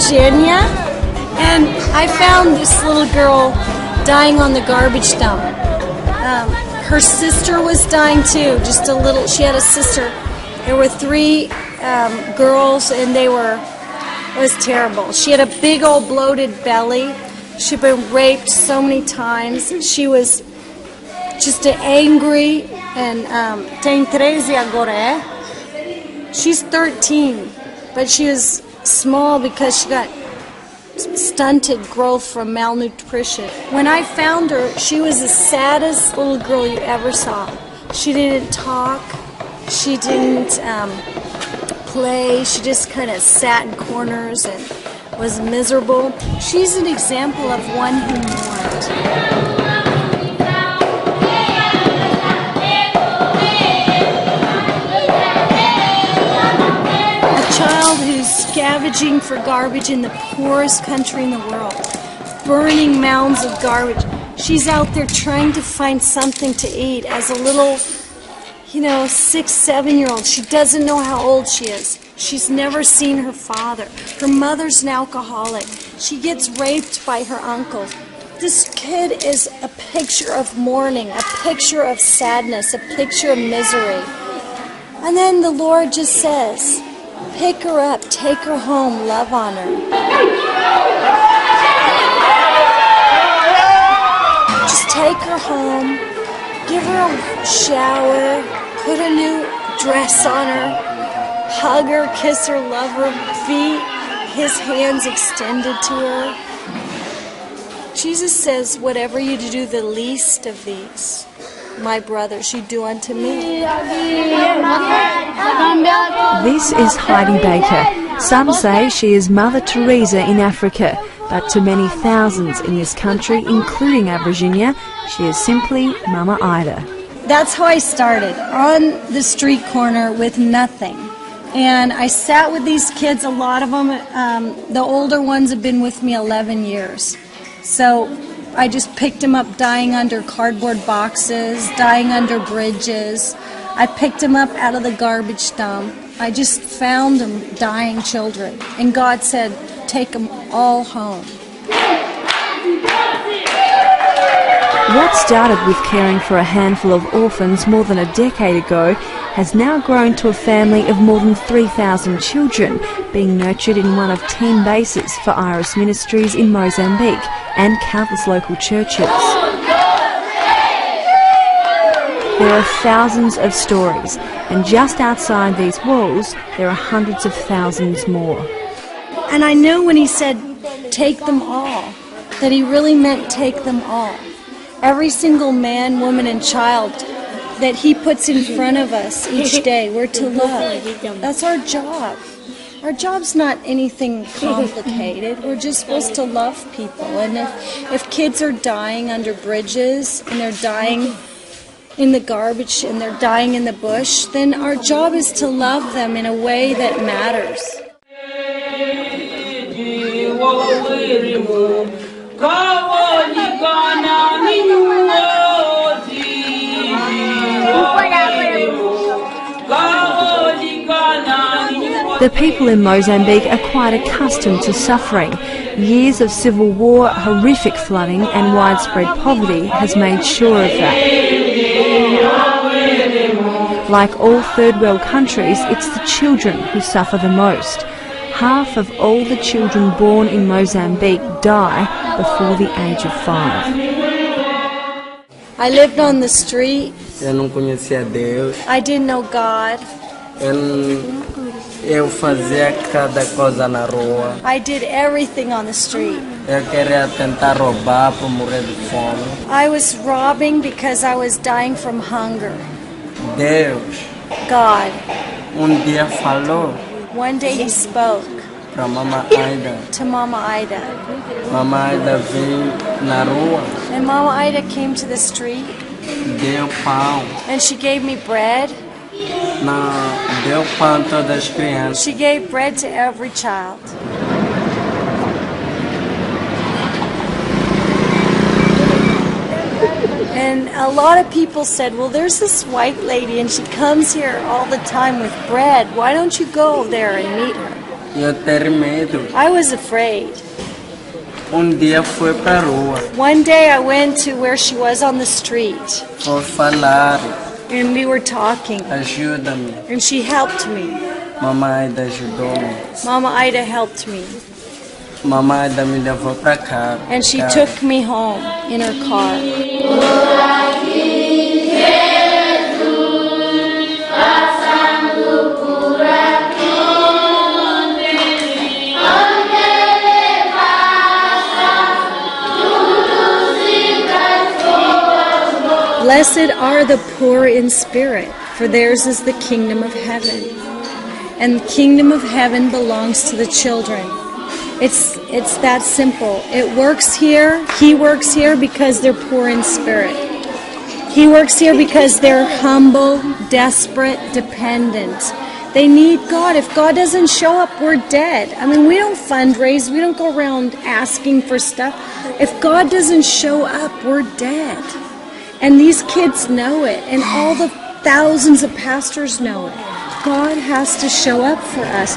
Virginia, and I found this little girl dying on the garbage dump. Her sister was dying too, just a little. She had a sister. There were three girls, and it was terrible. She had a big old bloated belly. She'd been raped so many times. She was just angry, and tem 13 agora. She's 13, but she was small because she got stunted growth from malnutrition. When I found her, she was the saddest little girl you ever saw. She didn't talk. She didn't play. She just kind of sat in corners and was miserable. She's an example of one who mourned. Who's scavenging for garbage in the poorest country in the world, burning mounds of garbage. She's out there trying to find something to eat as a little, 6, 7-year-old. She doesn't know how old she is. She's never seen her father. Her mother's an alcoholic. She gets raped by her uncle. This kid is a picture of mourning, a picture of sadness, a picture of misery. And then the Lord just says, pick her up, take her home, love on her. Just take her home, give her a shower, put a new dress on her, hug her, kiss her, love her, be his hands extended to her. Jesus says, whatever you do the least of these, my brothers, you do unto me. This is Heidi Baker. Some say she is Mother Teresa in Africa, but to many thousands in this country, including Virginia, she is simply Mama Ida. That's how I started, on the street corner with nothing. And I sat with these kids, a lot of them, the older ones have been with me 11 years. So I just picked them up dying under cardboard boxes, dying under bridges. I picked them up out of the garbage dump. I just found them dying children. And God said, take them all home. What started with caring for a handful of orphans more than a decade ago has now grown to a family of more than 3,000 children being nurtured in one of 10 bases for Iris Ministries in Mozambique and countless local churches. There are thousands of stories, and just outside these walls there are hundreds of thousands more. And I knew when he said, take them all, that he really meant take them all. Every single man, woman, and child that he puts in front of us each day, we're to love. That's our job. Our job's not anything complicated. We're just supposed to love people. And if kids are dying under bridges and they're dying in the garbage and they're dying in the bush, then our job is to love them in a way that matters. The people in Mozambique are quite accustomed to suffering. Years of civil war, horrific flooding and widespread poverty has made sure of that. Like all third world countries, it's the children who suffer the most. Half of all the children born in Mozambique die before the age of 5. I lived on the street. I didn't know God. I did everything on the street. I was robbing because I was dying from hunger. God. One day he spoke to Mama Ida. And Mama Ida came to the street. And she gave me bread. She gave bread to every child. And a lot of people said, well, there's this white lady and she comes here all the time with bread. Why don't you go there and meet her? Eu ter medo. I was afraid. Dia fui pra rua. One day I went to where she was on the street. Vou falar. And we were talking. Ajuda-me. And she helped me. Mamãe Aida ajudou-me. Mama Ida helped me. Mamãe Aida me levou pra casa. And she took me home in her car. Blessed are the poor in spirit, for theirs is the kingdom of heaven. And the kingdom of heaven belongs to the children. It's that simple. It works here. He works here because they're poor in spirit. He works here because they're humble, desperate, dependent. They need God. If God doesn't show up, we're dead. I mean, we don't fundraise. We don't go around asking for stuff. If God doesn't show up, we're dead. And these kids know it, and all the thousands of pastors know it. God has to show up for us.